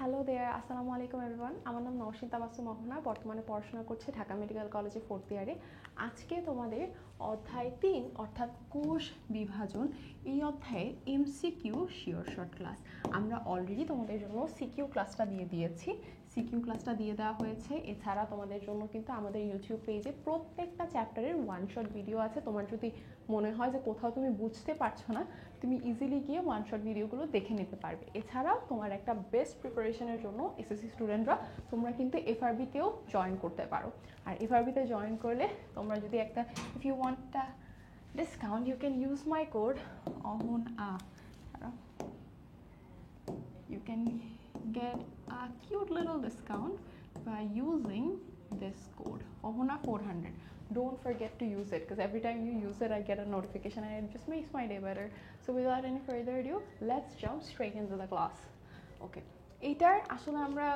Hello দেয়ার, আসসালামু আলাইকুম everyone. আমার নাম নওশিন তাবাসসুম মোহনা, বর্তমানে পড়াশোনা করছি ঢাকা মেডিকেল কলেজে 4th ইয়ারে। আজকে তোমাদের অধ্যায় 3 অর্থাৎ কোষ বিভাজন, এই অধ্যায়ে এমসিকিউ শিওর শর্ট ক্লাস। আমরা অলরেডি তোমাদের জন্য সিকিউ ক্লাসটা দিয়ে দিয়েছি, সিকিউ ক্লাসটা দিয়ে দেওয়া হয়েছে। এছাড়া তোমাদের জন্য কিন্তু আমাদের ইউটিউব পেজে প্রত্যেকটা চ্যাপ্টারের ওয়ান শট ভিডিও আছে। তোমার যদি মনে হয় যে কোথাও তুমি বুঝতে পারছো না, তুমি ইজিলি গিয়ে ওয়ান শট ভিডিওগুলো দেখে নিতে পারবে। এছাড়াও তোমার একটা বেস্ট প্রিপারেশনের জন্য এসএসসি স্টুডেন্টরা তোমরা কিন্তু এফআরবিতেও জয়েন করতে পারো। আর এফআরবিতে জয়েন করলে তোমরা যদি একটা if you want a discount you can use my code Ahona, you can get a cute little discount by using this code ohona 400. Don't forget to use it because every time you use it I get a notification and it just makes my day better. So without any further ado, let's jump straight into the class. Okay, এইটার আসলে আমরা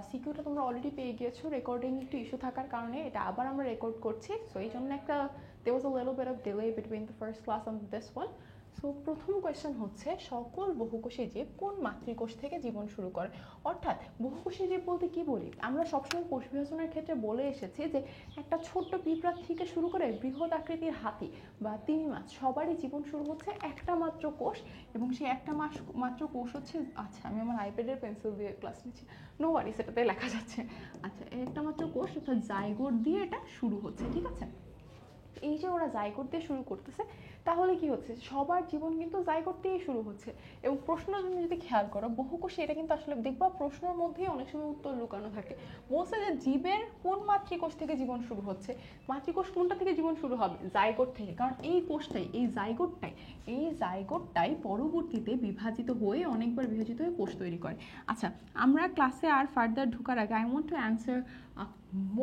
সিকিউটা তোমরা already পেয়ে গিয়েছো। Recording একটু issue থাকার কারণে এটা আবার আমরা রেকর্ড করছি, সো এই জন্য একটা there was a little bit of delay between the first class and this one. So প্রথম কোয়েশ্চেন হচ্ছে, সকল বহুকোষী জীব কোন মাতৃকোষ থেকে জীবন শুরু করে? অর্থাৎ বহুকোষী জীব বলতে কি বলি, আমরা সবসময় কোষ বিভাজনের ক্ষেত্রে বলে এসেছি যে একটা ছোট্ট পিঁপড়া থেকে শুরু করে বৃহৎ আকৃতির হাতি বা তিমি মাছ সবারই জীবন শুরু হচ্ছে একটা মাত্র কোষ, এবং সেই একটা মাত্র কোষ হচ্ছে, আচ্ছা আমি আমার আইপ্যাডের পেন্সিল দিয়ে ক্লাস নিচ্ছি, নো ওয়ারি, সেটাতে লেখা যাচ্ছে। আচ্ছা, একটা মাত্র কোষ অর্থাৎ জাইগোট দিয়ে এটা শুরু হচ্ছে, ঠিক আছে? এই যে ওরা জাইগোট দিয়ে শুরু করতেছে, তাহলে কি হচ্ছে, সবার জীবন কিন্তু জাইগোট দিয়েই শুরু হচ্ছে। এবং প্রশ্ন তুমি যদি খেয়াল করো বহুকোষে, এটা কিন্তু আসলে দেখবা প্রশ্নের মধ্যেই অনেক সময় উত্তর লুকানো থাকে। বলছে যে জীবের কোন মাতৃকোষ থেকে জীবন শুরু হচ্ছে, মাতৃকোষ কোনটা থেকে জীবন শুরু হবে? জাইগোট থেকে। কারণ এই কোষটাই, এই জাইগোটটাই পরবর্তীতে বিভাজিত হয়ে, অনেকবার বিভাজিত হয়ে কোষ তৈরি করে। আচ্ছা, আমরা ক্লাসে আর ফার্দার ঢোকার আগে I want to answer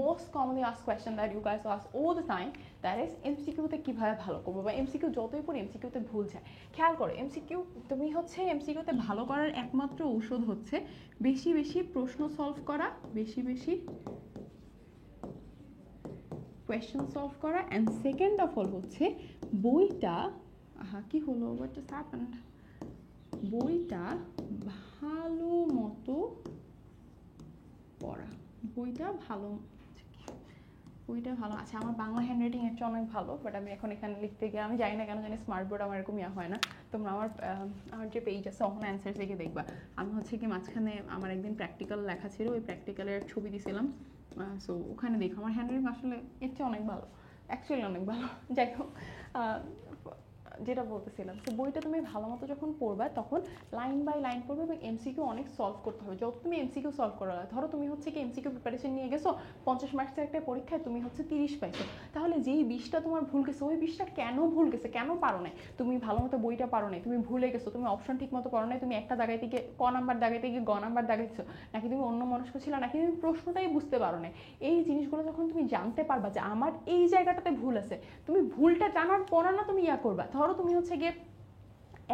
most commonly asked question that you guys ask all the time, that is এমসিকিউতে কিভাবে ভালো করবো, বা এমসিকিউ যতই পড়ি এমসিকিউতে ভুল যায়। খেয়াল করো, এমসিকিউ তুমি হচ্ছে এমসিকিউতে ভালো করার একমাত্র ঔষধ হচ্ছে বেশি বেশি প্রশ্ন সলভ করা, বেশি বেশি কোয়েশ্চেন সলভ করা, অ্যান্ড সেকেন্ড অফ অল হচ্ছে বইটা, কি হলো, হোয়াট জাস্ট হ্যাপেন্ড, বইটা ভালো মতো পড়া, বইটা ভালো। আচ্ছা, আমার বাংলা হ্যান্ডরাইটিং এর চেয়ে অনেক ভালো, বাট আমি এখন এখানে লিখতে গিয়ে আমি জানি না কেন জানি স্মার্ট বোর্ড আমার এরকম হয় না। তোমরা আমার যে পেজ আছে ওখানে অ্যান্সার থেকে দেখবা। আমি হচ্ছে কি মাঝখানে আমার একদিন প্র্যাকটিক্যাল লেখা ছিল, ওই প্র্যাকটিক্যালের ছবি দিয়েছিলাম, সো ওখানে দেখো আমার হ্যান্ডরাইটিং আসলে এর চেয়ে অনেক ভালো, অ্যাকচুয়ালি অনেক ভালো। যাই হোক, যেটা বলতেছিলাম, তো বইটা তুমি ভালো মতো যখন পড়বা তখন লাইন বাই লাইন পড়বে এবং এমসিকিউ অনেক সলভ করতে হবে। যত তুমি এমসিকিউ সলভ করা, ধরো তুমি হচ্ছে কি এমসিকিউ প্রিপারেশন নিয়ে গেছো 50 মার্কসের একটা পরীক্ষায়, তুমি হচ্ছে 30 পাইছো, তাহলে যেই 20টা তোমার ভুল গেছে, ওই 20টা কেন ভুল গেছে, কেন পারো নাই? তুমি ভালো মতো বইটা পারো নাই, তুমি ভুলে গেছো, তুমি অপশন ঠিক মতো পারো নাই, তুমি একটা জায়গায় থেকে ক নাম্বার দাগাইতে গিয়ে গ নাম্বার দাগাইছো, নাকি তুমি অন্য মনস্ক ছিল, নাকি তুমি প্রশ্নটাই বুঝতে পারো নাই। এই জিনিসগুলো যখন তুমি জানতে পারবা যে আমার এই জায়গাটাতে ভুল আছে, তুমি ভুলটা জানার পর না তুমি ইয়া করবা। ধরো তুমি হচ্ছে গিয়ে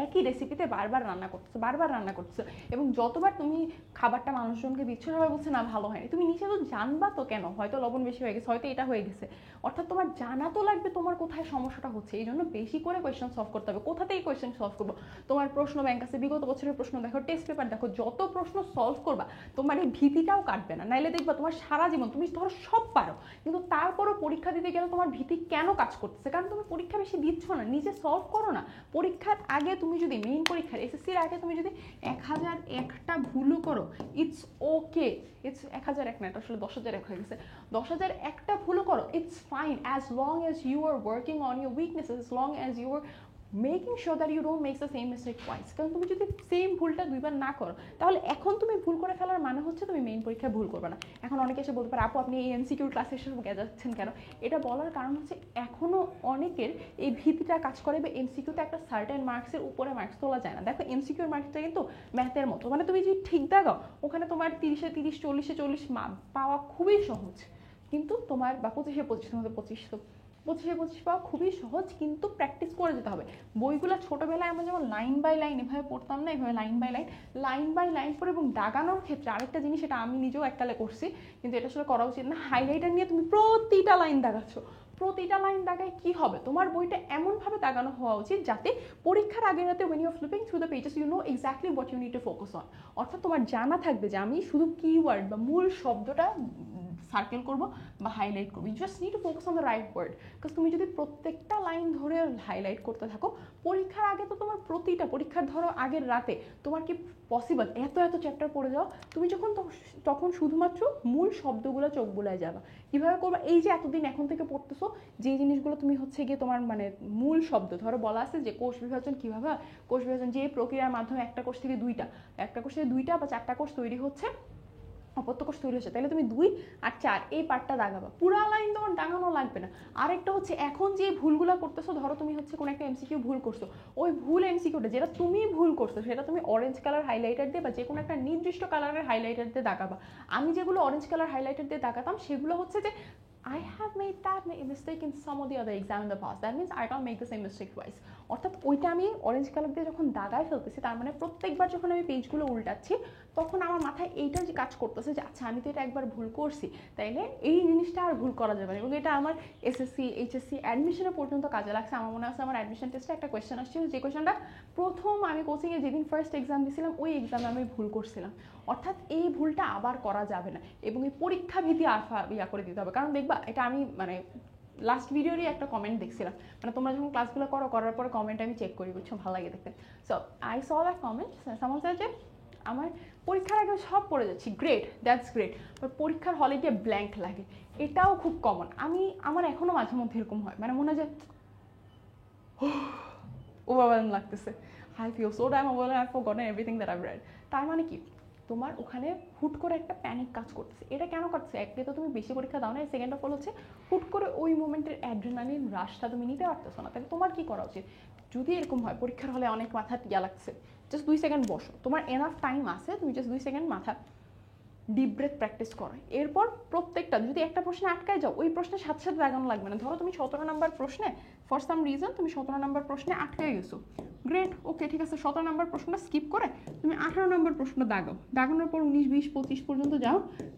একই রেসিপিতে বারবার রান্না করতেছো এবং যতবার তুমি খাবারটা মানুষজনকে দিচ্ছ সবাই বলছে না ভালো হয়নি, তুমি নিচে তো জানবা তো কেন, হয়তো লবণ বেশি হয়ে গেছে, হয়তো এটা হয়ে গেছে, অর্থাৎ তোমার জানা তো লাগবে তোমার কোথায় সমস্যাটা হচ্ছে। এই জন্য বেশি করে কোয়েশ্চেন সলভ করতে হবে। কোথাতেই কোয়েশ্চেন সলভ করবো, তোমার প্রশ্ন ব্যাংক আছে, বিগত বছরের প্রশ্ন দেখো, টেস্ট পেপার দেখো, যত প্রশ্ন সলভ করবা তোমার এই ভীতিটাও কাটবে না। নাইলে দেখবা তোমার সারা জীবন তুমি ধরো সব পারো, কিন্তু তারপরও পরীক্ষা দিতে গেলে তোমার ভীতি কেন কাজ করতেছে? কারণ তুমি পরীক্ষা বেশি দিচ্ছ না, নিজে সলভ করো না। পরীক্ষার আগে তুমি যদি মেইন পরীক্ষার এসএসসির আগে তুমি যদি 1001টা ভুলও করো, ইটস ওকে, ইটস 1001 না, এটা আসলে 10,001 হয়ে গেছে, 10,001টা ভুলও করো, it's fine, as long as you are working on your weaknesses, as long as you are making sure that you don't make the same mistake twice. কারণ তুমি যদি সেম ভুলটা দুইবার না করো, তাহলে এখন তুমি ভুল করে ফেলার মানে হচ্ছে তুমি মেইন পরীক্ষায় ভুল করবে না। এখন অনেকে এসে বলতে পারে, আপু আপনি এই এমসিকিউর ক্লাসে এসে যাচ্ছেন কেন? এটা বলার কারণ হচ্ছে এখনও অনেকের এই ভীতিটা কাজ করে, বা এমসিকিউতে একটা সার্টেন মার্কসের উপরে মার্কস তোলা যায় না। দেখো এমসিকিউর মার্কসটা কিন্তু ম্যাথের মতো, মানে তুমি যদি ঠিক দেখাও ওখানে তোমার 30-এ 30, 40-এ 40 পাওয়া খুবই সহজ, কিন্তু তোমার বা 25-এ 25, তোমাদের 25-এ 25 পাওয়া খুবই সহজ, কিন্তু প্র্যাকটিস করে যেতে হবে। বইগুলো ছোটোবেলায় আমরা যেমন লাইন বাই লাইন এভাবে পড়তাম না, এভাবে লাইন বাই লাইন পড়ে, এবং দাগানোর ক্ষেত্রে আরেকটা জিনিস, এটা আমি নিজেও এককালে করছি কিন্তু এটা আসলে করা উচিত না, হাইলাইটার নিয়ে তুমি প্রতিটা লাইন দাগাচ্ছ, প্রতিটা লাইন দাগায় কি হবে, তোমার বইটা এমনভাবে দাগানো হওয়া উচিত যাতে পরীক্ষার আগের রাতে when you are flipping through the pages you know exactly what you need to focus on। অর্থাৎ তোমার জানা থাকবে যে আমি শুধু কিওয়ার্ড বা মূল শব্দটা সার্কেল করব বা হাইলাইট করবো, you just need to focus on the right word. Because তুমি যদি প্রত্যেকটা লাইন ধরে হাইলাইট করতে থাকো, পরীক্ষার আগে তো তোমার প্রতিটা পরীক্ষার ধরো আগের রাতে তোমার কি পসিবল এত এত চ্যাপ্টার পড়ে যাও, তুমি যখন তখন শুধুমাত্র মূল শব্দগুলো চোখ বুলায় যাবা। কীভাবে করবা, এই যে এতদিন এখন থেকে পড়তেছো যে জিনিসগুলো তুমি হচ্ছে গিয়ে তোমার মানে মূল শব্দ ধরো বলা আছে যে কোষ বিভাজন কীভাবে, কোষ বিভাজন যে প্রক্রিয়ার মাধ্যমে একটা কোষ থেকে দুইটা বা চারটা কোষ তৈরি হচ্ছে, অপত্যকোষ তৈরি হচ্ছে, তাহলে তুমি 2 আর 4 এই পার্টটা দাগাবা, পুরা লাইন তোমার দাগানো লাগবে না। আরেকটা হচ্ছে এখন যে ভুলগুলো করতেছো, ধরো তুমি হচ্ছে কোনো একটা এমসিকিউ ভুল করছো, ওই ভুল এমসিকিউটা যেটা তুমি ভুল করছো সেটা তুমি অরেঞ্জ কালার হাইলাইটার দিয়ে বা যে কোনো একটা নির্দিষ্ট কালারের হাইলাইটার দিয়ে দাগাবা। আমি যেগুলো অরেঞ্জ কালার হাইলাইটার দিয়ে দাগাতাম সেগুলো হচ্ছে যে I have made that mistake in some of the other exam in the past. That means I can't make the same mistake twice. অর্থাৎ ওইটা আমি অরেঞ্জ কালার দিয়ে যখন দাগায় ফেলতেছি, তার মানে প্রত্যেকবার যখন আমি পেজগুলো উল্টাচ্ছি তখন আমার মাথায় এইটা যে কাজ করতেছে যে আচ্ছা আমি তো এটা একবার ভুল করছি, তাইলে এই জিনিসটা আর ভুল করা যাবে না। এবং এটা আমার এসএসসি এইচএসসি অ্যাডমিশনে পর্যন্ত কাজে লাগছে। আমার মনে আছে আমার অ্যাডমিশন টেস্টে একটা কোয়েশ্চেন আসছিল, যে কোয়েশ্চেনটা প্রথম আমি কোচিংয়ে যেদিন ফার্স্ট এক্সাম দিয়েছিলাম ওই এক্সামে আমি ভুল করছিলাম। অর্থাৎ এই ভুলটা আবার করা যাবে না এবং এই পরীক্ষা ভীতি ইয়া করে দিতে হবে। কারণ দেখবা এটা আমি মানে লাস্ট ভিডিওরই একটা কমেন্ট দেখছিলাম, মানে তোমরা যখন ক্লাসগুলো করার পরে কমেন্ট আমি চেক করি, বুঝছো, ভালো লাগে দেখতে। So I saw that comment, সামন যে আমার পরীক্ষার আগে সব পড়ে যাচ্ছি, গ্রেট, দ্যাটস গ্রেট, বাট পরীক্ষার হলে গিয়ে ব্ল্যাঙ্ক লাগে, এটাও খুব কমন। আমার এখনও মাঝে মধ্যে এরকম হয়, মানে মনে হয় যে ওভারওয়েলম লাগতেছে, I feel so damn overwhelm, I forgotten everything that I've read. তার মানে কি, তোমার ওখানে হুট করে একটা প্যানিক কাজ করতেছে। এটা কেন করছে, একদিকে তো তুমি বেশি পরীক্ষা দাও না, সেকেন্ড অফ অল হচ্ছে হুট করে ওই মোমেন্টের অ্যাড্রেনালিন রাশটা তুমি নিতে পারতেছো না। তাহলে তোমার কি করা উচিত, যদি এরকম হয় পরীক্ষার হলে অনেক মাথা টিয়া লাগছে, জাস্ট 2 সেকেন্ড বসো, তোমার এনাফ টাইম আছে, তুমি জাস্ট 2 সেকেন্ড মাথা ডিপ ব্রেথ প্র্যাকটিস করো। এরপর প্রত্যেকটা যদি একটা প্রশ্নে আটকায় যাও, ওই প্রশ্নের সাথে সাথে লাগানো লাগবে না। ধরো তুমি 17 নম্বর প্রশ্নে ফর সাম রিজন তুমি 17 নম্বর প্রশ্নে আটকায় গেছো, গ্রেট, ওকে ঠিক আছে, 17 নম্বর প্রশ্নটা স্কিপ করে তুমি 18 নম্বর প্রশ্নটা দাগানোর পর 19, 20, 25 পর্যন্ত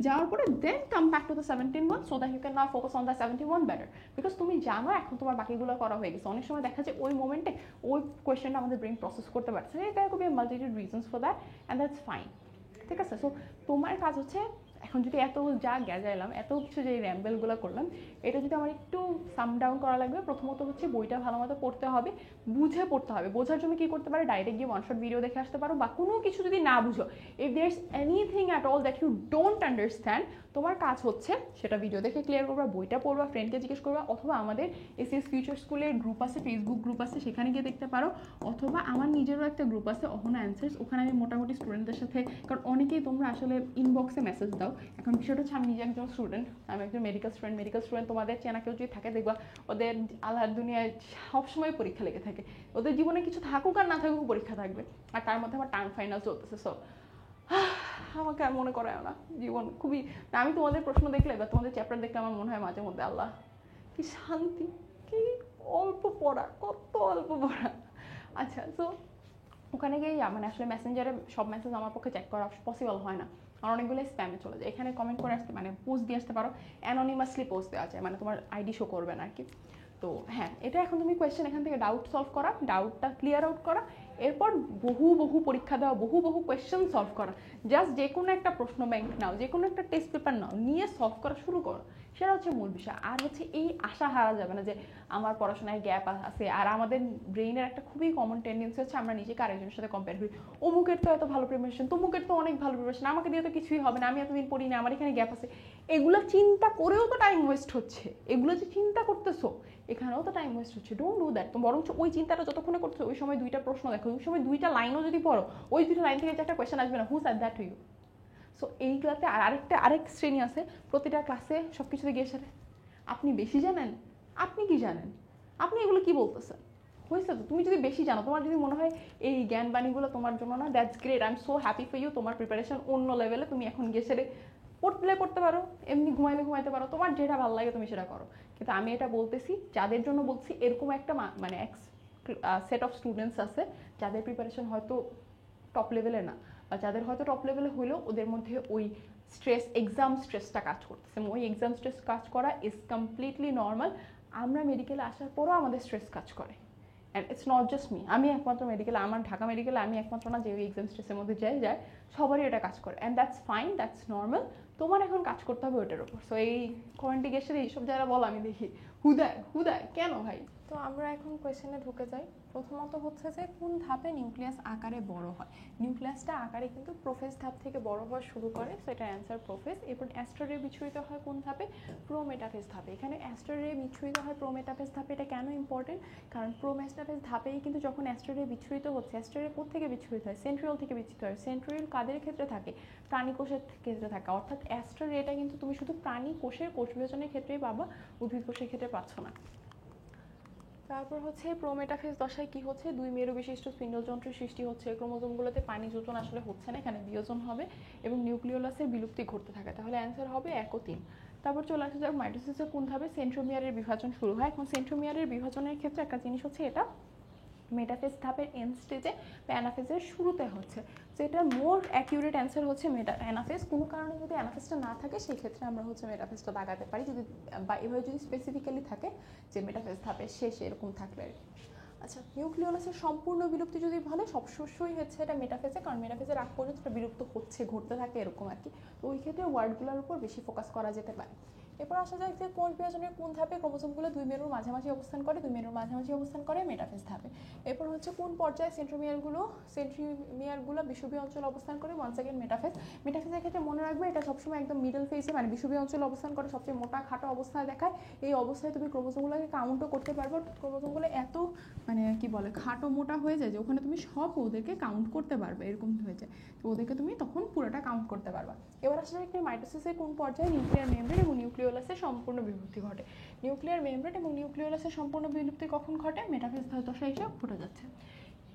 যাওয়ার পরে then come back to the 17 so that you can now focus on the 71 better. Because তুমি জানো এখন তোমার বাকিগুলো করা হয়ে গেছে। অনেক সময় দেখা যায় ওই মোমেন্টে ওই কোয়েশ্চেনটা আমাদের ব্রেন প্রসেস করতে পারছে না, এটা could be multitude reasons for that and that's fine, ঠিক আছে। সো তোমার কাজ হচ্ছে এখন যদি এত যা গেজাইলাম, এত কিছু যে র্যাম্বেলগুলো করলাম, এটা যদি আমার একটু সাম ডাউন করা লাগবে, প্রথমত হচ্ছে বইটা ভালো মতো পড়তে হবে, বুঝে পড়তে হবে। বোঝার জন্য কী করতে পারে, ডাইরেক্ট গিয়ে ওয়ান শট ভিডিও দেখে আসতে পারো, বা কোনো কিছু যদি না বুঝো, if there is anything at all that you don't understand, তোমার কাজ হচ্ছে সেটা ভিডিও দেখে ক্লিয়ার করবা, বইটা পড়বা, ফ্রেন্ডকে জিজ্ঞেস করবা, অথবা আমাদের এসএস ফিউচার স্কুলের গ্রুপ আছে, ফেসবুক গ্রুপ আছে, সেখানে গিয়ে দেখতে পারো, অথবা আমার নিজেরও একটা গ্রুপ আছে অহনা অ্যান্সার্স, ওখানে আমি মোটামুটি স্টুডেন্টদের সাথে, কারণ অনেকেই তোমরা আসলে ইনবক্সে মেসেজ দাও। এখন বিষয়টা হচ্ছে আমি নিজে একজন স্টুডেন্ট, আমি একজন মেডিকেল স্টুডেন্ট, তোমাদের চেনা কেউ যদি থাকে দেখবা ওদের আল্লাহর দুনিয়ায় সবসময় পরীক্ষা লেগে থাকে, ওদের জীবনে কিছু থাকুক আর না থাকুক পরীক্ষা থাকবে, আর তার মধ্যে আমার টার্ম ফাইনাল চলতেছে। সো আমাকে আর মনে করায় না, জীবন খুবই, আমি তোমাদের প্রশ্ন দেখলে বা তোমাদের চ্যাপ্টার দেখলে আমার মনে হয় মাঝে মধ্যে আল্লাহ কি শান্তি, কি অল্প পড়া, কত অল্প পড়া। আচ্ছা, তো ওখানে গিয়ে মানে আসলে মেসেঞ্জারে সব মেসেজ আমার পক্ষে চেক করা পসিবল হয় না, আর অনেকগুলো স্প্যামে চলে যায়। এখানে কমেন্ট করে আসতে মানে পোস্ট দিয়ে আসতে পারো, অ্যানোনিমাসলি পোস্ট দেওয়া যায়, মানে তোমার আইডি শো করবে না আর কি। তো হ্যাঁ, এটা এখন তুমি কোয়েশ্চেন এখান থেকে ডাউট সলভ করা, ডাউটটা ক্লিয়ার আউট করা, এরপর বহু পরীক্ষা দেওয়া, বহু কোয়েশ্চেন সলভ করা। জাস্ট যে কোনো একটা প্রশ্ন ব্যাংক নাও, যে কোনো একটা টেস্ট পেপার নাও, নিয়ে সলভ করা শুরু করো, সেটা হচ্ছে মূল বিষয়। আর হচ্ছে এই আশা হারা যাবে না যে আমার পড়াশোনায় গ্যাপ আছে। আর আমাদের ব্রেইনের একটা খুবই কমন টেন্ডেন্সি হচ্ছে আমরা নিজেকে আরেকজনের সাথে কম্পেয়ার করি, অমুকের তো এত ভালো প্রিপারেশন, তমুকের তো অনেক ভালো প্রিপারেশন, আমাকে দিয়ে তো কিছুই হবে না, আমি এতদিন পড়ি না, আমার এখানে গ্যাপ আছে। এগুলো চিন্তা করেও তো টাইম ওয়েস্ট হচ্ছে, এগুলো যে চিন্তা করতেছো এখানেও তো টাইম ওয়েস্ট হচ্ছে। Don't do that. তো বরঞ্চ ওই চিন্তাটা যতক্ষণে করছো ওই সময় 2টা প্রশ্ন দেখো, ওই সময় 2টা লাইনও যদি পড়ো, ওই 2টা লাইন থেকে যে একটা কোয়েশ্চেন আসবে না, who said that to you. So এইগুলাতে আরেক শ্রেণী আছে, প্রতিটা ক্লাসে সব কিছুতে গিয়ে সাথে আপনি বেশি জানেন, আপনি কি জানেন, আপনি এগুলো কি বলতেছেন, হয়েছে তো। তুমি যদি বেশি জানো, তোমার যদি মনে হয় এই জ্ঞান বাণীগুলো তোমার জন্য না, that's great, I am so happy for you, তোমার প্রিপারেশন অন্য লেভেলে, তুমি এখন গিয়ে সেরে পড়তে পারো, এমনি ঘুমাইতে পারো, তোমার যেটা ভালো লাগে তুমি সেটা করো। কিন্তু আমি এটা বলতেছি, যাদের জন্য বলছি, এরকম একটা মানে সেট অফ স্টুডেন্টস আছে যাদের প্রিপারেশন হয়তো টপ লেভেলে না, বা যাদের হয়তো টপ লেভেলে হলেও ওদের মধ্যে ওই এক্সাম স্ট্রেসটা কাজ করতেছে। ওই এক্সাম স্ট্রেস কাজ করা ইজ কমপ্লিটলি নর্মাল। আমরা মেডিকেলে আসার পরও আমাদের স্ট্রেস কাজ করে, and it's not just me, আমি একমাত্র মেডিকেলে, আমার ঢাকা মেডিকেলে আমি একমাত্র না যে ওই এক্সাম স্ট্রেসের মধ্যে যায় সবারই এটা কাজ করে, and that's fine, that's normal. তোমার এখন কাজ করতে হবে ওটার উপর। সো এই কন্টিগেশন এইসব যারা বলো আমি দেখি হুদায় কেন ভাই। তো আমরা এখন কোয়েশ্চেনে ঢুকে যাই। প্রথমত হচ্ছে যে কোন ধাপে নিউক্লিয়াস আকারে বড় হয়। নিউক্লিয়াসটা আকারে কিন্তু প্রোফেজ ধাপ থেকে বড় হওয়া শুরু করে, সো এটার অ্যান্সার প্রোফেজ। এরপর অ্যাস্ট্রোরে বিচ্ছুরিত হয় কোন ধাপে? প্রোমেটাফেজ ধাপে। এখানে অ্যাস্ট্রোরে বিচ্ছুরিত হয় প্রোমেটাফেজ ধাপে। এটা কেন ইম্পর্টেন্ট? কারণ প্রোমেটাফেজ ধাপেই কিন্তু যখন অ্যাস্ট্রোরে বিচ্ছুরিত হচ্ছে, অ্যাস্ট্রোরে কোত্থেকে বিচ্ছুরিত হয়? সেন্ট্রিওল থেকে বিচ্ছুরিত হয়। সেন্ট্রিওল কাদের ক্ষেত্রে থাকে? প্রাণী কোষের ক্ষেত্রে থাকে। অর্থাৎ অ্যাস্ট্রোরে এটা কিন্তু তুমি শুধু প্রাণী কোষের কোষ বিভাজনের ক্ষেত্রেই পাবা, উদ্ভিদ কোষের ক্ষেত্রে পাচ্ছ না। তারপর হচ্ছে প্রোমেটাফেজ দশায় কি হচ্ছে? দুই মেরু বিশিষ্ট স্পিন্ডলযন্ত্রের সৃষ্টি হচ্ছে, ক্রোমোজোমগুলোতে পানি যোজন আসলে হচ্ছে না, এখানে বিয়োজন হবে এবং নিউক্লিওলাসের বিলুপ্তি ঘটতে থাকে। তাহলে অ্যান্সার হবে 1 ও 3। তারপর চলে আসা যাক মাইটোসিসের কোন ধাপে সেন্ট্রোমিয়ারের বিভাজন শুরু হয়। এখন সেন্ট্রোমিয়ারের বিভাজনের ক্ষেত্রে একটা জিনিস হচ্ছে, এটা মেটাফেজ ধাপের এন্ড স্টেজে অ্যানাফেজের শুরুতে হচ্ছে। তো এটার মোর অ্যাকিউরেট অ্যান্সার হচ্ছে অ্যানাফেজ। কোনো কারণে যদি অ্যানাফেজটা না থাকে সেই ক্ষেত্রে আমরা হচ্ছে মেটাফেজটা দাগাতে পারি, যদি বা এভাবে যদি স্পেসিফিক্যালি থাকে যে মেটাফেজ ধাপের শেষে এরকম থাকলে। আচ্ছা, নিউক্লিওলাসের সম্পূর্ণ বিলুপ্তি যদি বলে সবসময় হচ্ছে এটা মেটাফেজে, কারণ মেটাফেজের আগ পর্যন্ত এটা বিলুপ্ত হচ্ছে, ঘটতে থাকে এরকম আর কি। তো ওই ক্ষেত্রে ওয়ার্ডগুলোর উপর বেশি ফোকাস করা যেতে পারে। এরপর আসা যায় যে কোষ বিভাজনের কোন ধাপে ক্রোমোজোমগুলো দুই মেরুর মাঝামাঝি অবস্থান করে? দুই মেরুর মাঝামাঝি অবস্থান করে মেটাফেজ ধাপে। এরপর হচ্ছে কোন পর্যায়ে সেন্ট্রোমিয়ারগুলো বিষুবীয় অঞ্চলে অবস্থান করে? Once again metaphase. মেটাফেজের ক্ষেত্রে মনে রাখবে এটা সবসময় একদম মিডল ফেজে, মানে বিষুবীয় অঞ্চলে অবস্থান করে, সবচেয়ে মোটা খাটো অবস্থায় দেখায়। এই অবস্থায় তুমি ক্রোমোজোমগুলোকে কাউন্টও করতে পারবে। ক্রোমোজোমগুলো এত মানে কি বলে খাটো মোটা হয়ে যায় যে ওখানে তুমি সব ওদেরকে কাউন্ট করতে পারবে, এরকম হয়ে যায়। তো ওদেরকে তুমি তখন পুরোটা কাউন্ট করতে পারবা। এবার আসলে একটা মাইটোসিসের কোন পর্যায়ে নিউক্লিয়ার মেমব্রেন এবং নিউক্লিওলাসের সম্পূর্ণ বিলুপ্তি ঘটে? নিউক্লিয়ার মেমব্রেন এবং নিউক্লিওলাসের সম্পূর্ণ বিলুপ্তি কখন ঘটে? মেটাফেজ দশা হিসেবে ঘটে যাচ্ছে।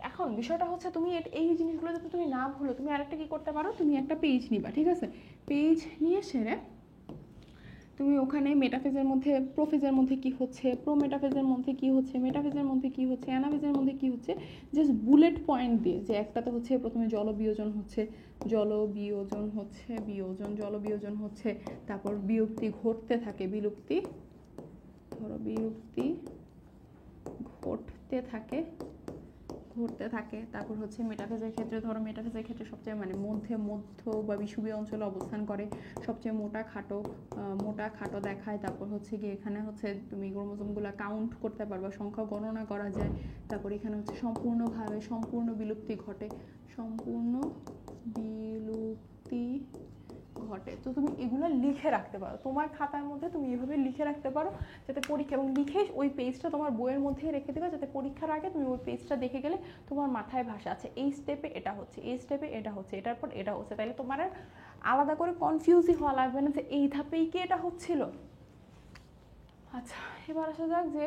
এখন বিষয়টা হচ্ছে তুমি এই জিনিসগুলো যাতে তুমি না ভুলো, তুমি আরেকটা কি করতে পারো, তুমি একটা পেজ নিবা, ঠিক আছে? পেজ নিয়ে সেরে তুমি ওখানে মেটাফেজের মধ্যে প্রোফেজের মধ্যে কি হচ্ছে, প্রোমেটাফেজের মধ্যে কি হচ্ছে, মেটাফেজের মধ্যে কি হচ্ছে, অ্যানাফেজের মধ্যে কি হচ্ছে, জাস্ট বুলেট পয়েন্ট দিয়ে, যে একটাতে হচ্ছে প্রথমে জলবিয়োজন হচ্ছে, জলবিয়োজন হচ্ছে, তারপর বিলুপ্তি ঘটতে থাকে, বিলুপ্তি ঘটতে থাকে। তারপর হচ্ছে মেটাফেজের ক্ষেত্রে ধরো, মেটাফেজের ক্ষেত্রে সবচেয়ে মানে মধ্য বা বিষুবীয় অঞ্চলে অবস্থান করে, সবচেয়ে মোটা খাটো দেখায়। তারপর হচ্ছে কি এখানে হচ্ছে তুমি ক্রোমোজোমগুলো কাউন্ট করতে পারবা, সংখ্যা গণনা করা যায়। তারপর এখানে হচ্ছে সম্পূর্ণ বিলুপ্তি ঘটে। তো তুমি এগুলো লিখে রাখতে পারো তোমার খাতার মধ্যে, তুমি এভাবে লিখে রাখতে পারো যাতে পরীক্ষা, এবং লিখে ওই পেজটা তোমার বইয়ের মধ্যেই রেখে দেবে, যাতে পরীক্ষার আগে তুমি ওই পেজটা দেখে গেলে তোমার মাথায় ভাষা আছে এই স্টেপে এটা হচ্ছে, এই স্টেপে এটা হচ্ছে, এটার পর এটা হচ্ছে। তাইলে তোমার আর আলাদা করে কনফিউজই হওয়া লাগবে না যে এই ধাপেই কি এটা হচ্ছিল। আচ্ছা, এবার আসা যাক যে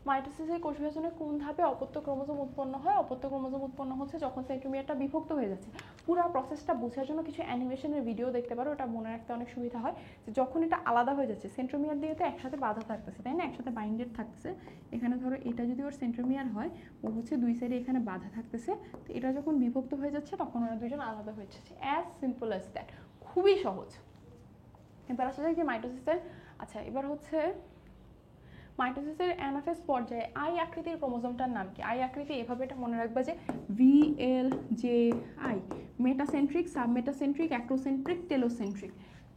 মাইটোসিসের কোষ বিভাজনের কোন ধাপে অপত্য ক্রোমোজোম উৎপন্ন হয়? অপত্য ক্রোমোজোম উৎপন্ন হচ্ছে যখন সেন্ট্রোমিয়ারটা বিভক্ত হয়ে যাচ্ছে। পুরো প্রসেসটা বোঝার জন্য কিছু অ্যানিমেশনের ভিডিও দেখতে পারো, ওটা মনে রাখতে অনেক সুবিধা হয়। যে যখন এটা আলাদা হয়ে যাচ্ছে, সেন্ট্রোমিয়ার দিয়ে তো একসাথে বাঁধা থাকতেছে, তাই না, একসাথে বাইন্ডেড থাকতেছে। এখানে ধরো এটা যদি ওর সেন্ট্রোমিয়ার হয়, ও হচ্ছে দুই সাইডে এখানে বাঁধা থাকতেছে। তো এটা যখন বিভক্ত হয়ে যাচ্ছে তখন ওরা দুজন আলাদা হয়ে যাচ্ছে। অ্যাজ সিম্পল অ্যাজ দ্যাট, খুবই সহজ। এবার আসা যাক যে মাইটোসিসের, আচ্ছা এবার হচ্ছে মাইটোসিসের অ্যানাফেজ পর্যায়ে আই আকৃতির ক্রোমোজোমটার নাম কি? আই আকৃতি এভাবে এটা মনে রাখবা যে VLJI, metacentric, submetacentric, acrocentric, telocentric.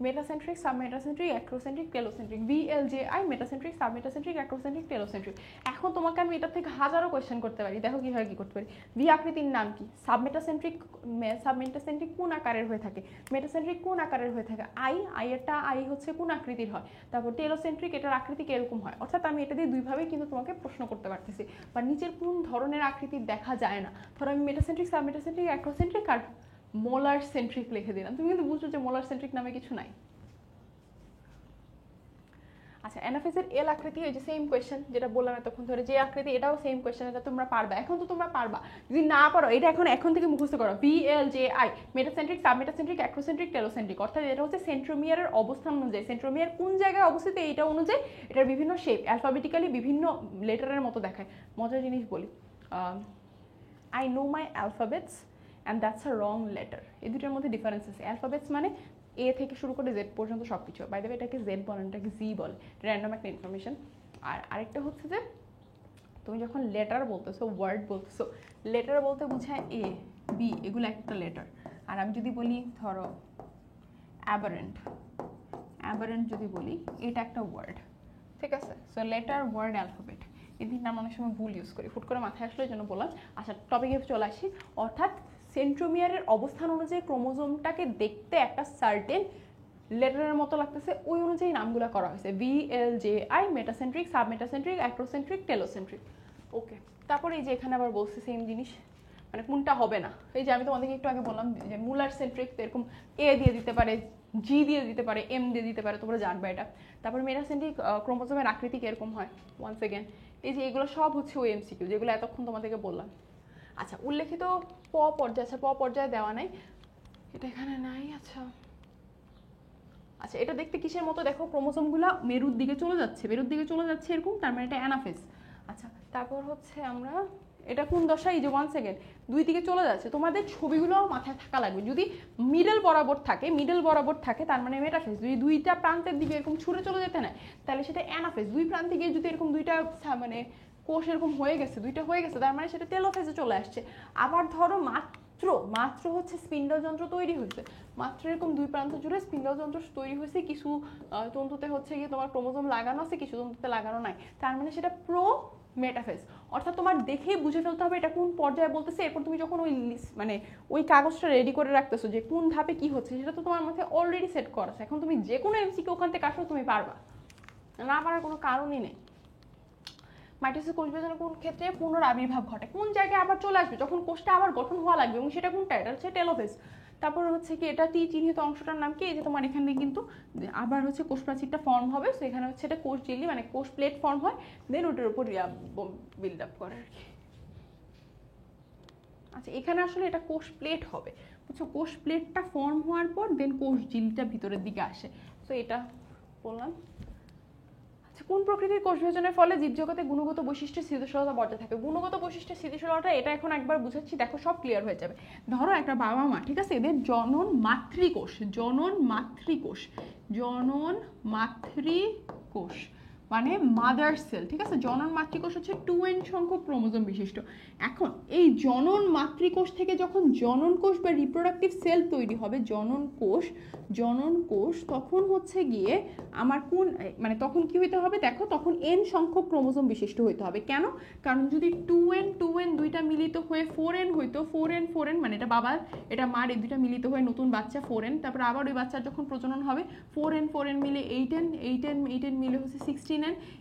Metacentric, submetacentric, acrocentric, telocentric, VLJI, metacentric, submetacentric, acrocentric, telocentric. এখন তোমাকে আমি এটার থেকে হাজারো কোয়েশ্চেন করতে পারি, দেখো কীভাবে কী করতে পারি। ভি আকৃতির নাম কি? সাবমেটাসেন্ট্রিক কোন আকারের হয়ে থাকে? মেটাসেন্ট্রিক কোন আকারের হয়ে থাকে? আইয়েরটা আই হচ্ছে কোন আকৃতির হয়? তারপর টেলোসেন্ট্রিক, এটার আকৃতি কিরকম হয়? অর্থাৎ আমি এটা দিয়ে দুইভাবেই কিন্তু তোমাকে প্রশ্ন করতে পারতেছি, বা নিচের কোন ধরনের আকৃতির দেখা যায় না। ধরো আমি মেটাসেন্ট্রিক, সাবমেটাসেন্ট্রিক, অ্যাক্রোসেন্ট্রিক আর মোলার সেন্ট্রিক লিখে দিলাম, তুমি কিন্তু বুঝছো যে মোলার সেন্ট্রিক নামে কিছু নাই। আচ্ছা, অ্যানাফেজের এল আকৃতি, ওই যে সেম কোয়েশ্চেন যেটা বললাম এতক্ষণ ধরে, যে আকৃতি, এটাও সেম কোয়েশ্চেন, এটা তোমরা পারবা। এখন তো তোমরা পারবা, যদি না পারো এটা এখন থেকে মুখস্থ করো। VLJI, metacentric, submetacentric, acrocentric, telocentric. অর্থাৎ এটা হচ্ছে সেন্ট্রোমিয়ারের অবস্থান অনুযায়ী, সেন্ট্রোমিয়ার কোন জায়গায় অবস্থিত এইটা অনুযায়ী এটার বিভিন্ন শেপ, অ্যালফাবেটিক্যালি বিভিন্ন লেটারের মতো দেখায়। মজার জিনিস বলি, I know my alphabets and that's a wrong letter, এই দুটোর মধ্যে ডিফারেন্স আছে। অ্যালফাবেটস মানে এ থেকে শুরু করে জেড পর্যন্ত সব কিছু। বাই দ্য ওয়ে এটাকে জেড বলে, এটাকে জি বলে, র্যান্ডম একটা ইনফরমেশন। আর আরেকটা হচ্ছে যে তুমি যখন লেটার বলতেছো, ওয়ার্ড বলতেছো, লেটার বলতে বোঝায় এ বি, এগুলো একটা লেটার। আর আমি যদি বলি ধরো অ্যাবারেন্ট, অ্যাবারেন্ট যদি বলি, এটা একটা ওয়ার্ড, ঠিক আছে? সো লেটার, ওয়ার্ড, অ্যালফাবেট, এই তিনটা আমরা অনেক সময় ভুল ইউজ করি, ফুট করে মাথায় আসলে জন্য বললাম। আচ্ছা, টপিকে চলে আসি। অর্থাৎ সেন্ট্রোমিয়ারের অবস্থান অনুযায়ী ক্রোমোজোমটাকে দেখতে একটা সার্টেন লেটারের মতো লাগতেছে, ওই অনুযায়ী নামগুলো করা হয়েছে, VLJI, metacentric, submetacentric, acrocentric, telocentric. Okay, তারপরে এই যে এখানে আবার বলছে সেম জিনিস, মানে কোনটা হবে না। এই যে আমি তোমাদেরকে একটু আগে বললাম যে মুলার সেন্ট্রিক এরকম এ দিয়ে দিতে পারে, জি দিয়ে দিতে পারে, এম দিয়ে দিতে পারে, তোমরা জানবে এটা। তারপরে মেটাসেন্ট্রিক ক্রোমোজোমের আকৃতি কিরকম হয়, ওয়ান্স এগেন এই যে এগুলো সব হচ্ছে ওই MCQ যেগুলো এতক্ষণ তোমাদেরকে বললাম। আচ্ছা, উল্লেখিত প পর্যায়ে, আচ্ছা প পর্যায়ে দেওয়া নাই, এটা এখানে নাই। আচ্ছা আচ্ছা, এটা দেখতে কিসের মতো দেখো, ক্রোমোজোমগুলো মেরুর দিকে চলে যাচ্ছে, মেরুর দিকে চলে যাচ্ছে এরকম, তার মানে এটা অ্যানাফেজ। আচ্ছা, তারপর হচ্ছে আমরা এটা কোন দশায়, এই যে 1 সেকেন্ড দুই দিকে চলে যাচ্ছে, তোমাদের ছবিগুলো মাথায় থাকা লাগবে। যদি মিডল বরাবর থাকে, মিডল বরাবর থাকে তার মানে মেটাফেজ। যদি দুইটা প্রান্তের দিকে এরকম ছুটে চলে যেতে না, তাহলে সেটা অ্যানাফেজ। দুই প্রান্তে গিয়ে যদি এরকম দুইটা মানে কোষ এরকম হয়ে গেছে, দুইটা হয়ে গেছে, তার মানে সেটা টেলোফেজে চলে আসছে। আবার ধরো মাত্র হচ্ছে স্পিন্ডল যন্ত্র তৈরি হয়েছে, মাত্র এরকম দুই প্রান্ত জুড়ে স্পিন্ডল যন্ত্র তৈরি হয়েছে, কিছু তন্তুতে হচ্ছে গিয়ে তোমার ক্রোমোজোম লাগানো আছে, কিছু তন্তুতে লাগানো নাই, তার মানে সেটা প্রো মেটাফেজ। অর্থাৎ তোমার দেখেই বুঝে ফেলতে হবে এটা কোন পর্যায়ে বলতেছে। এরপর তুমি যখন ওই মানে ওই কাগজটা রেডি করে রাখতেছো যে কোন ধাপে কি হচ্ছে, সেটা তো তোমার মাথায় অলরেডি সেট করা আছে। এখন তুমি যে কোনো MCQ ওখান থেকে আসলে তুমি পারবা, না পারার কোনো কারণই নেই। মাইটোসিস কোষ বিভাজনের কোন ক্ষেত্রে পুনরাবির্ভাব ঘটে, কোন জায়গায় আবার চলে আসবে যখন কোষটা আবার গঠন হওয়া লাগবে, এবং সেটা কোনটা, এটা হচ্ছে টেলোফেজ। তারপর হচ্ছে কি এটা চিহ্নিত অংশটার নাম কি, এই যে তোমার এখানে কিন্তু আবার হচ্ছে কোষ প্রাচীরটা ফর্ম হবে, সো এখানে হচ্ছে এটা কোষ ঝিল্লি মানে কোষ প্লেট ফর্ম হয়, দেন ওটার উপর বিল্ড আপ করে আর কি। আচ্ছা, এখানে আসলে এটা কোষ প্লেট হবে, বুঝছো? কোষ প্লেটটা ফর্ম হওয়ার পর দেন কোষ ঝিল্লিটা ভিতরের দিকে আসে, সো এটা বললাম। কোন প্রকৃতির কোষ বিভাজনের ফলে জীবজগতে গুণগত বৈশিষ্ট্য স্থিতিশীলতা বজায় থাকে? গুণগত বৈশিষ্ট্য স্থিতিশীলতা এটা এখন একবার বুঝাচ্ছি, দেখো সব ক্লিয়ার হয়ে যাবে। ধরো একটা বাবা মা, ঠিক আছে, এদের জনন মাতৃকোষ, জনন মাতৃকোষ, জনন মাতৃকোষ মানে মাদার সেল, ঠিক আছে? জনন মাতৃকোষ হচ্ছে 2n সংখ্যক ক্রোমোজোম বিশিষ্ট। এখন এই জনন মাতৃকোষ থেকে যখন জনন কোষ বা রিপ্রোডাক্টিভ সেল তৈরি হবে, জনন কোষ, তখন হচ্ছে গিয়ে আমার কোন মানে তখন কি হইতে হবে দেখো, তখন n সংখ্যক ক্রোমোজোম বিশিষ্ট হইতে হবে। কেন? কারণ যদি 2n দুইটা মিলিত হয়ে 4n হইতো, 4n মানে এটা বাবার এটা মার, এই দুইটা মিলিত হয়ে নতুন বাচ্চা 4n, তারপর আবার ওই বাচ্চার যখন প্রজনন হবে 4n মিলে 8n মিলে হচ্ছে 16n,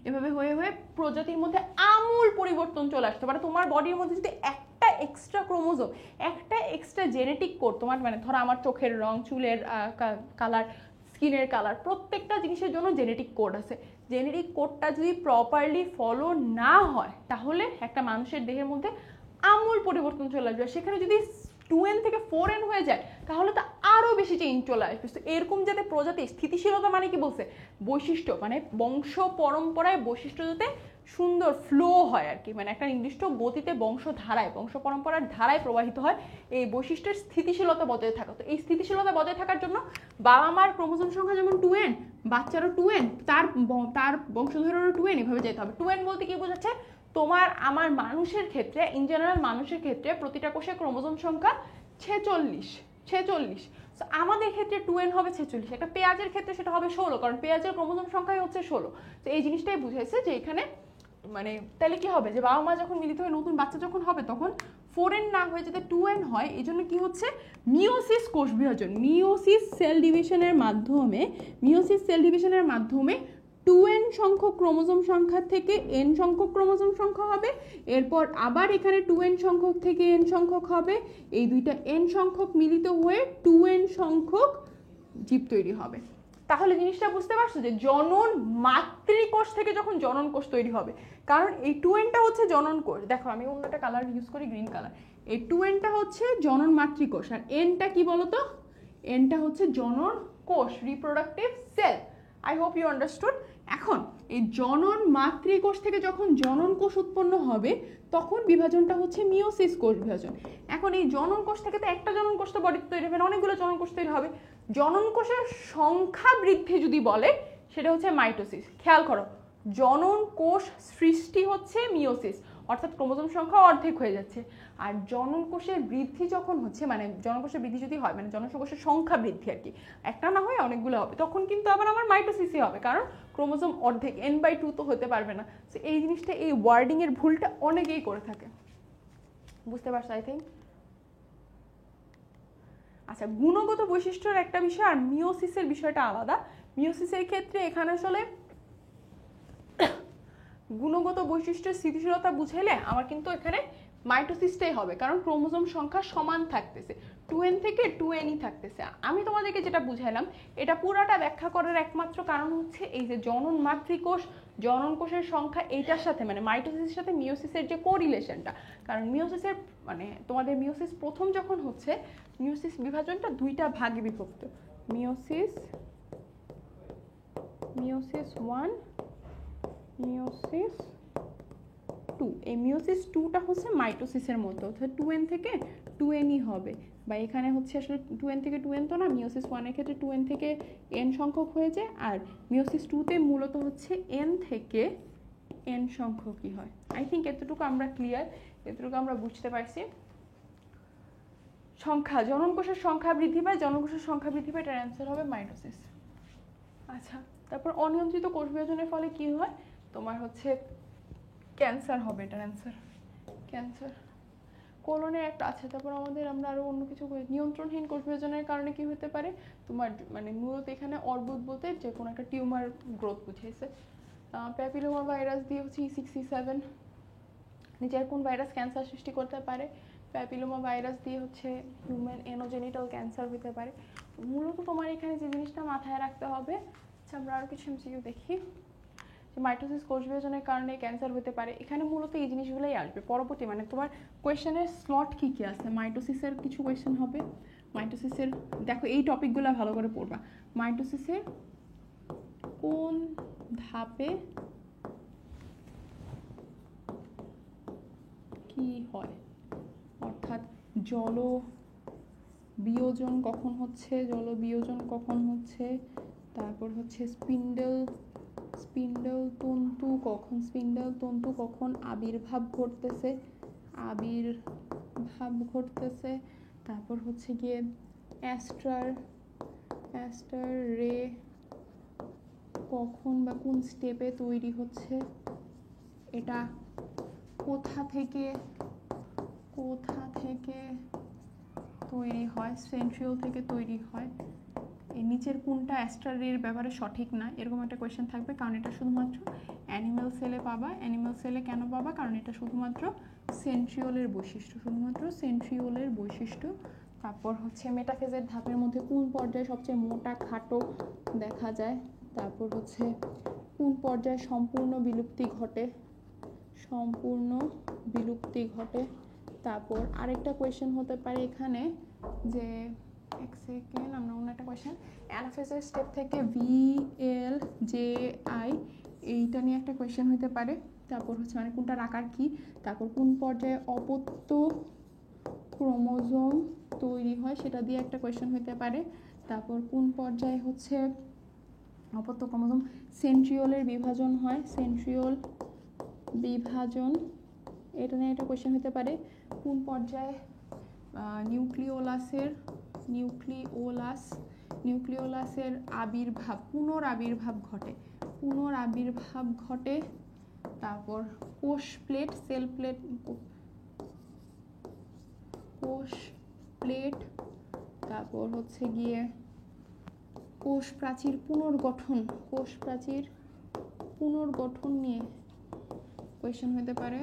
এভাবে হয়ে হয়ে প্রজাতির মধ্যে আমূল পরিবর্তন চলে আসতো। মানে তোমার বডির মধ্যে যদি একটা এক্সট্রা ক্রোমোজোম, একটা এক্সট্রা জেনেটিক কোড, তোমার মানে ধরো আমার চোখের রং, চুলের কালার, স্কিনের কালার, প্রত্যেকটা জিনিসের জন্য জেনেটিক কোড আছে। জেনেটিক কোডটা যদি প্রপারলি ফলো না হয়, তাহলে একটা মানুষের দেহের মধ্যে আমূল পরিবর্তন চলে আসবে। সেখানে যদি 2n থেকে 4n হয়ে যায়, তাহলে তো আরো বেশি চেঞ্জ চলে আসবে। তো এরকম যাতে প্রজাতি স্থিতিশীলতা মানে কি বলছে, বৈশিষ্ট্য মানে বংশ পরম্পরায় বৈশিষ্ট্য যাতে সুন্দর ফ্লো হয় আর কি, মানে একটা নির্দিষ্ট গতিতে বংশ পরম্পরার ধারায় প্রবাহিত হয়, এই বৈশিষ্ট্যের স্থিতিশীলতা বজায় থাকা। তো এই স্থিতিশীলতা বজায় থাকার জন্য বাবা মার ক্রোমোজোম সংখ্যা যেমন 2n, বাচ্চারও 2n, তার বংশধরেরও 2n, এভাবে যেতে হবে। 2n বলতে কি বোঝাচ্ছে, তোমার আমার মানুষের ক্ষেত্রে, ইন জেনারেল মানুষের ক্ষেত্রে প্রতিটা কোষে ক্রোমোজোম সংখ্যা 46। আমাদের ক্ষেত্রে 2n হবে 46, একটা পেঁয়াজের ক্ষেত্রে সেটা হবে 16, কারণ পেঁয়াজের ক্রোমোজোম সংখ্যাই হচ্ছে 16। তো এই জিনিসটাই বুঝাইছে যে এখানে মানে তাহলে কি হবে, যে বাবা মা যখন মিলিত হয়ে নতুন বাচ্চা যখন হবে, তখন 4n না হয়ে যাতে 2n হয়, এই জন্য কি হচ্ছে, মিওসিস কোষ বিভাজন, মিওসিস সেল ডিভিশনের মাধ্যমে 2n সংখ্যক ক্রোমোজোম সংখ্যা থেকে n সংখ্যক ক্রোমোজোম সংখ্যা হবে, এরপর আবার এখানে 2n সংখ্যক থেকে n সংখ্যক হবে, এই দুইটা n সংখ্যক মিলিত হয়ে 2n সংখ্যক জীব তৈরি হবে। তাহলে জিনিসটা বুঝতে পারছো যে জনন মাতৃকোষ থেকে যখন জনন কোষ তৈরি হবে, কারণ এই 2nটা হচ্ছে জনন কোষ, দেখো আমি অন্য একটা কালার ইউজ করি, গ্রিন কালার, এই 2nটা হচ্ছে জনন মাতৃকোষ, আর nটা কি বলতো, nটা হচ্ছে জনন কোষ, reproductive cell. I hope you understood. এখন এই জনন মাতৃকোষ থেকে যখন জনন কোষ উৎপন্ন হবে, তখন বিভাজনটা হচ্ছে মিওসিস কোষ বিভাজন। এখন এই জনন কোষ থেকে তো একটা জনন কোষ তো বডিতে তৈরি হবে, অনেকগুলো জনন কোষ তৈরি হবে। জনন কোষের সংখ্যা বৃদ্ধি যদি বলে, সেটা হচ্ছে মাইটোসিস। খেয়াল করো, জনন কোষ সৃষ্টি হচ্ছে মিওসিস, অর্থাৎ ক্রোমোজোম সংখ্যা অর্ধেক হয়ে যাচ্ছে। আর জনন কোষের বৃদ্ধি যখন হচ্ছে, মানে জনন কোষের বৃদ্ধি যদি হয়, মানে জনন কোষের সংখ্যা বৃদ্ধি আর কি, একটা না হয় অনেকগুলো হবে, তখন কিন্তু আবার আমার মাইটোসিসই হবে, কারণ ক্রোমোজোম অর্ধেক n/2 তো হতে পারবে না। তো এই জিনিসটা, এই ওয়ার্ডিং এর ভুলটা অনেকেই করে থাকে, বুঝতে পারছো আই থিঙ্ক? আচ্ছা, গুণগত বৈশিষ্ট্যের একটা বিষয় আর মিওসিসের বিষয়টা আলাদা। মিওসিসের ক্ষেত্রে এখানে আসলে গুণগত বৈশিষ্ট্যের স্থিতিশীলতা বুঝাইলে আমার কিন্তু এখানে মাইটোসিসটাই হবে, কারণ ক্রোমোজোম সংখ্যা সমান থাকতেছে, 2n থেকে 2nই থাকতেছে। আমি তোমাদেরকে যেটা বুঝাইলাম এটা পুরাটা ব্যাখ্যা করার একমাত্র কারণ হচ্ছে এই যে জনন মাতৃকোষ, জনন কোষের সংখ্যা, এইটার সাথে মানে মাইটোসিসের সাথে মিওসিসের যে কোরিলেশনটা, কারণ মিওসিসের মানে তোমাদের মিওসিস প্রথম যখন হচ্ছে, মিওসিস বিভাজনটা দুইটা ভাগে বিভক্ত, মিওসিস 1, মিওসিস 2। এই মিওসিস 2টা হচ্ছে মাইটোসিসের মতো, অর্থাৎ 2n থেকে 2nই হবে, বা এখানে হচ্ছে আসলে 2n থেকে 2n তো না, মিওসিস 1 এর ক্ষেত্রে 2n থেকে n সংখ্যক হয়ে যায়, আর মিওসিস 2তে মূলত হচ্ছে n থেকে n সংখ্যকই হয়। আই থিঙ্ক এতটুকু আমরা ক্লিয়ার, এতটুকু আমরা বুঝতে পারছি। সংখ্যা, জনন কোষের সংখ্যা বৃদ্ধি পায়, জনন কোষের সংখ্যা বৃদ্ধি পায়, এটার অ্যান্সার হবে মাইটোসিস। আচ্ছা, তারপর অনিয়ন্ত্রিত কোষ বিভাজনের ফলে কি হয়, তোমার হচ্ছে ক্যান্সার হবে, এটার অ্যান্সার ক্যান্সার। কোলনের একটা আছে, তারপর আমাদের আমরা আরো অন্য কিছু নিয়ন্ত্রণহীন কোষ বিভাজনের কারণে কি হতে পারে, তোমার মানে মূলত এখানে অর্বুদ বলতে যে কোনো একটা টিউমার গ্রোথ বুঝিয়েছে। প্যাপিলোমা ভাইরাস দিয়ে হচ্ছে E6, E7, নিচের কোন ভাইরাস ক্যান্সার সৃষ্টি করতে পারে, প্যাপিলোমা ভাইরাস দিয়ে হচ্ছে হিউম্যান এনোজেনিটাল ক্যান্সার হতে পারে। মূলত তোমার এখানে যে জিনিসটা মাথায় রাখতে হবে, আচ্ছা আমরা আরো কিছু এমসিকিউ দেখি, যে মাইটোসিস কোষ বিভাজনের কারণে ক্যান্সার হতে পারে, এখানে মূলত এই জিনিসগুলোই আসবে পরবর্তী, মানে তোমার কোয়েশ্চেনের স্লট কি কি আছে, মাইটোসিসের কিছু কোয়েশ্চেন হবে, মাইটোসিসের দেখো এই টপিকগুলো ভালো করে পড়বা, মাইটোসিসের কোন ধাপে কি হয়, অর্থাৎ জল বিয়োজন কখন হচ্ছে, জল বিয়োজন কখন হচ্ছে, তারপর হচ্ছে স্পিন্ডল তন্তু কখন, স্পিন্ডল তন্তু কখন আবির্ভাব ঘটতেছে, তারপর হচ্ছে গিয়ে অ্যাস্টার রে কখন বা কোন স্টেপে তৈরি হচ্ছে, এটা কোথা থেকে তৈরি হয়, সেন্ট্রিওল থেকে তৈরি হয়, এই নিচের কোনটা অ্যাস্টার রের ব্যাপারে সঠিক না, এরকম একটা কোয়েশ্চেন থাকবে, কারণ এটা শুধুমাত্র অ্যানিম্যাল সেলে পাবা। অ্যানিম্যাল সেলে কেন পাবা, কারণ এটা শুধুমাত্র সেন্ট্রিওলের বৈশিষ্ট্য। তারপর হচ্ছে মেটাফেজের ধাপের মধ্যে কোন পর্যায়ে সবচেয়ে মোটা খাটো দেখা যায়, তারপর হচ্ছে কোন পর্যায়ে সম্পূর্ণ বিলুপ্তি ঘটে। তারপর আরেকটা কোয়েশ্চেন হতে পারে এখানে যে, এক সেকেন্ড, আমরা অন্য একটা কোয়েশ্চেন, অ্যানাফেজের স্টেপ থেকে VLJI এইটা নিয়ে একটা কোয়েশ্চেন হতে পারে। তারপর হচ্ছে মানে কোনটার আকার কি, তারপর কোন পর্যায়ে অপত্য ক্রোমোজোম তৈরি হয় সেটা দিয়ে একটা কোয়েশ্চেন হতে পারে। তারপর কোন পর্যায়ে হচ্ছে অপত্য ক্রোমোজোম সেন্ট্রিওলের বিভাজন হয়, এটা নিয়ে একটা কোয়েশ্চেন হতে পারে। কোন পর্যায়ে নিউক্লিওলাসের পুনরাবির্ভাব ঘটে। তারপর কোষ প্লেট, তারপর হচ্ছে গিয়ে কোষ প্রাচীর পুনর্গঠন নিয়ে কোয়েশ্চেন হতে পারে,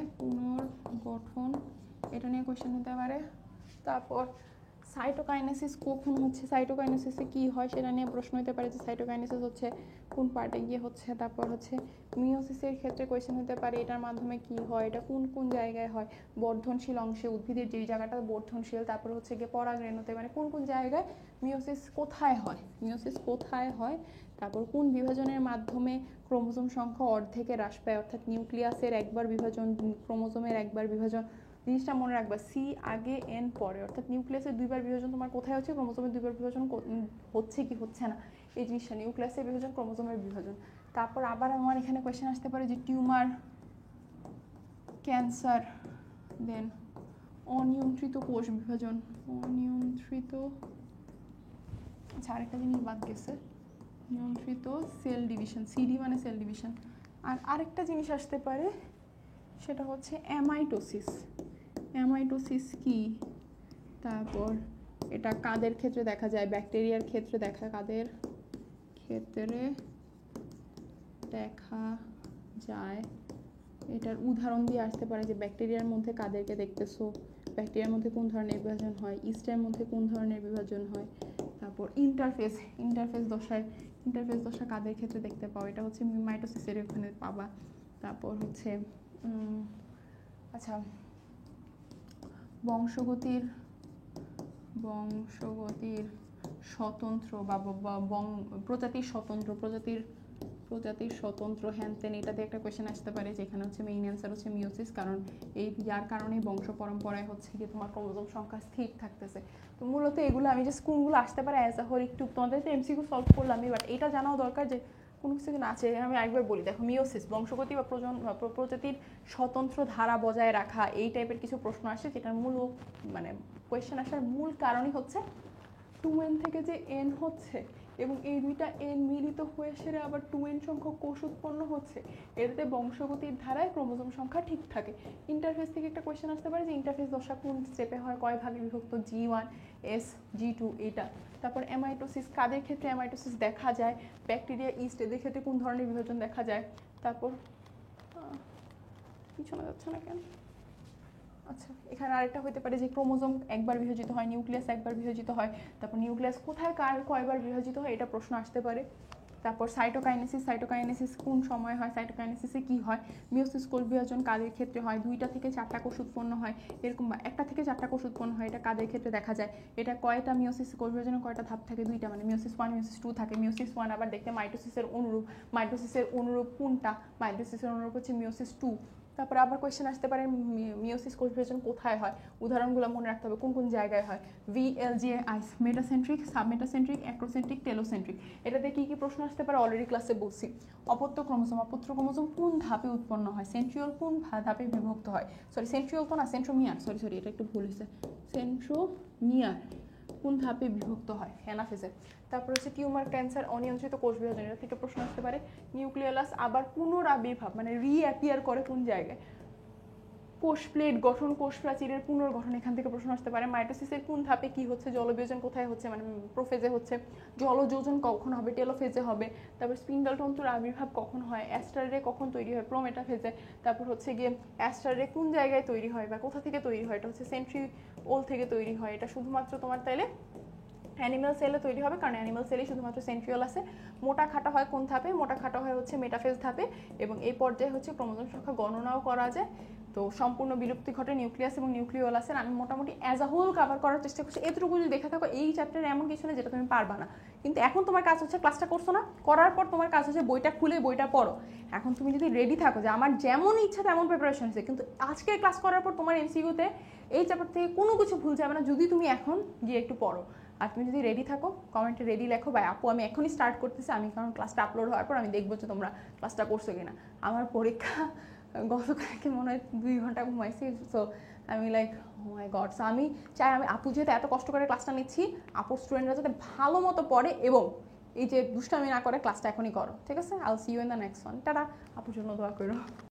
এটা নিয়ে কোয়েশ্চেন হতে পারে। তারপর সাইটোকাইনেসিস কখন হচ্ছে, সাইটোকাইনেসিসে কি হয় সেটা নিয়ে প্রশ্ন হতে পারে, যে সাইটোকাইনেসিস হচ্ছে কোন পার্টে গিয়ে হচ্ছে। তারপর হচ্ছে মিওসিসের ক্ষেত্রে কোয়েশ্চেন হতে পারে, এটার মাধ্যমে কি হয়, এটা কোন জায়গায় হয়, বর্ধনশীল অংশে, উদ্ভিদের যেই জায়গাটা বর্ধনশীল। তারপর হচ্ছে গিয়ে পরাগরেণুতে, মানে কোন জায়গায় মিওসিস কোথায় হয়। তারপর কোন বিভাজনের মাধ্যমে ক্রোমোজোম সংখ্যা অর্ধেকে হ্রাস পায়, অর্থাৎ নিউক্লিয়াসের একবার বিভাজন, ক্রোমোজোমের একবার বিভাজন। জিনিসটা মনে রাখবা, সি আগে এন পরে, অর্থাৎ নিউক্লিয়াসের দুইবার বিভাজন তোমার কোথায় হচ্ছে, ক্রোমোজোমের দুইবার বিভাজন হচ্ছে কি হচ্ছে না, এই জিনিসটা নিউক্লিয়াসের বিভাজন, ক্রোমোজোমের বিভাজন। তারপর আবার আমার এখানে কোয়েশ্চেন আসতে পারে যে টিউমার, ক্যান্সার, দেন অনিয়ন্ত্রিত কোষ বিভাজন, অনিয়ন্ত্রিত, আচ্ছা আরেকটা জিনিস বাদ গেছে, নিয়ন্ত্রিত সেল ডিভিশন, সিডি মানে সেল ডিভিশন। আর আরেকটা জিনিস আসতে পারে সেটা হচ্ছে অ্যামাইটোসিস। অ্যামাইটোসিস কি, তারপর এটা কাদের ক্ষেত্রে দেখা যায়, ব্যাকটেরিয়ার ক্ষেত্রে দেখা, কাদের ক্ষেত্রে দেখা যায়, এটার উদাহরণ দিয়ে আসতে পারে যে ব্যাকটেরিয়ার মধ্যে কাদেরকে দেখতেছো, ব্যাকটেরিয়ার মধ্যে কোন ধরনের বিভাজন হয়, ইস্টের মধ্যে কোন ধরনের বিভাজন হয়। তারপর ইন্টারফেস, ইন্টারফেস দশা কাদের ক্ষেত্রে দেখতে পাও, এটা হচ্ছে মাইটোসিসের ওখানে পাবা। তারপর হচ্ছে আচ্ছা বংশগতির স্বতন্ত্র বা প্রজাতির স্বতন্ত্র হ্যানতেন, এটাতে একটা কোয়েশ্চেন আসতে পারে যেখানে হচ্ছে মেইন অ্যান্সার হচ্ছে মিওসিস, কারণ যার কারণে বংশ পরম্পরায় হচ্ছে কি তোমার ক্রোমোজোম সংখ্যা স্থির থাকতেছে। তো মূলত এগুলো আমি জাস্ট কোনগুলো আসতে পারে অ্যাজ আ হোল একটু তোমাদের তো এমসিকিউ সলভ করলামই, বাট এটা জানাও দরকার যে কোনো কিছু না আছে। আমি একবার বলি, দেখো মিওসিস বংশগতি বা প্রজাতির স্বতন্ত্র ধারা বজায় রাখা, এই টাইপের কিছু প্রশ্ন আসে যেটার মূল মানে কোয়েশ্চেন আসার মূল কারণই হচ্ছে 2n থেকে যে n হচ্ছে এবং এই দুইটা n মিলিত হয়ে সেরে আবার 2n সংখ্যক কোষ উৎপন্ন হচ্ছে, এতে বংশগতির ধারায় ক্রোমোজোম সংখ্যা ঠিক থাকে। ইন্টারফেস থেকে একটা কোয়েশ্চেন আসতে পারে যে ইন্টারফেস দশা কোন স্টেপে হয়, কয় ভাগে বিভক্ত, G1 S G2 এটা। তারপর অ্যামাইটোসিস কাদের ক্ষেত্রে অ্যামাইটোসিস দেখা যায়, ব্যাকটেরিয়া ইস্ট এদের ক্ষেত্রে কোন ধরনের বিভাজন দেখা যায়। তারপর পিছনে যাচ্ছে না কেন, আচ্ছা এখানে আরেকটা হতে পারে যে ক্রোমোজোম একবার বিভাজিত হয়, নিউক্লিয়াস একবার বিভাজিত হয়, তারপর নিউক্লিয়াস কোথায় কয়বার বিভাজিত হয় এটা প্রশ্ন আসতে পারে। তারপর সাইটোকাইনেসিস কোন সময় হয়, সাইটোকাইনেসিসে কি হয়, মিওসিস কোষ বিভাজন কাদের ক্ষেত্রে হয়, 2টা থেকে 4টা কোষ উৎপন্ন হয় এরকম, বা 1টা থেকে 4টা কোষ উৎপন্ন হয়, এটা কাদের ক্ষেত্রে দেখা যায়, এটা কয়টা মিওসিস কোষ বিভাজনের কয়টা ধাপ থাকে, 2টা, মানে মিওসিস 1 মিওসিস 2 থাকে। মিওসিস 1 আবার দেখতে মাইটোসিসের অনুরূপ কোনটা, মাইটোসিসের অনুরূপ হচ্ছে মিওসিস 2। তারপর আবার কোয়েশ্চেন আসতে পারে মিওসিস কোষ বিভাজন কোথায় হয়, উদাহরণগুলো মনে রাখতে হবে কোন কোন জায়গায় হয়, VLGI, metacentric, submetacentric, acrocentric, telocentric. এটাতে কি কি প্রশ্ন আসতে পারে অলরেডি ক্লাসে বলছি। অপত্য ক্রোমোজোম কোন ধাপে উৎপন্ন হয়, সেন্ট্রিওল কোন ধাপে বিভক্ত হয়, সেন্ট্রিওল তো না, সেন্ট্রোমিয়ার, এটা একটু ভুল হয়েছে, সেন্ট্রোমিয়ার কোন ধাপে বিভক্ত হয়, অ্যানাফেজে। তারপর হচ্ছে টিউমার, ক্যান্সার, অনিয়ন্ত্রিত কোষ বিভাজন, এটা থেকে প্রশ্ন আসতে পারে। নিউক্লিয়াস আবার পুনরাবির্ভাব মানে রিঅ্যাপিয়ার করে কোন জায়গায়, কোষ প্লেট গঠন, কোষ প্রাচীরের পুনর্গঠন, এখান থেকে প্রশ্ন আসতে পারে। মাইটোসিসের কোন ধাপে কি হচ্ছে, জলবিয়োজন কোথায় হচ্ছে, মানে প্রোফেজে হচ্ছে, জলযোজন কখন হবে, টেলোফেজে হবে। তারপর স্পিন্ডল তন্তুর আবির্ভাব কখন হয়, অ্যাস্টার রে কখন তৈরি হয়, প্রোমেটাফেজে। তারপর হচ্ছে গিয়ে অ্যাস্টার রে কোন জায়গায় তৈরি হয় বা কোথা থেকে তৈরি হয়, এটা হচ্ছে সেন্ট্রিওল থেকে তৈরি হয়। এটা শুধুমাত্র তোমার তাইলে অ্যানিমাল সেলে তৈরি হবে, কারণ অ্যানিমাল সেলে শুধুমাত্র সেন্ট্রিওল আছে। মোটা খাটা হয় কোন ধাপে, মোটা খাটা হয় হচ্ছে মেটাফেজ ধাপে, এবং এই পর্যায়ে হচ্ছে ক্রোমোজোম সংখ্যা গণনাও করা যায়। তো সম্পূর্ণ বিলুপ্তি ঘটে নিউক্লিয়াস এবং নিউক্লিওলাসের। আমি মোটামুটি অ্যাজ আ হোল কভার করার চেষ্টা করছি, এতটুকু যদি দেখে থাকো এই চ্যাপ্টারে এমন কিছু নেই যেটা তুমি পারবা না। কিন্তু এখন তোমার কাজ হচ্ছে, ক্লাসটা করছো না, করার পর তোমার কাজ হচ্ছে বইটা খুলে বইটা পড়ো। এখন তুমি যদি রেডি থাকো যে আমার যেমন ইচ্ছা তেমন প্রিপারেশন হচ্ছে, কিন্তু আজকের ক্লাস করার পর তোমার এমসিকিউতে এই চ্যাপ্টার থেকে কোনো কিছু ভুল যাবে না যদি তুমি এখন গিয়ে একটু পড়ো। আর তুমি যদি রেডি থাকো কমেন্টে রেডি লেখো, ভাই আপু আমি এখনই স্টার্ট করতেছি, আমি কারণ ক্লাসটা আপলোড হওয়ার পর আমি দেখবো যে তোমরা ক্লাসটা করছো কিনা। আমার পরীক্ষা গতকালকে মনে হয় 2 ঘন্টা ঘুমাইছি, সো আমি লাইক ও মাই গড। সো আমি চাই আমি আপু যেহেতু এত কষ্ট করে ক্লাসটা নিচ্ছি, আপুর স্টুডেন্টরা যাতে ভালো মতো পড়ে এবং এই যে দুষ্টামি না করে ক্লাসটা এখনই করো, ঠিক আছে? I will see you in the next one. Tata, আপুর জন্য দোয়া করো।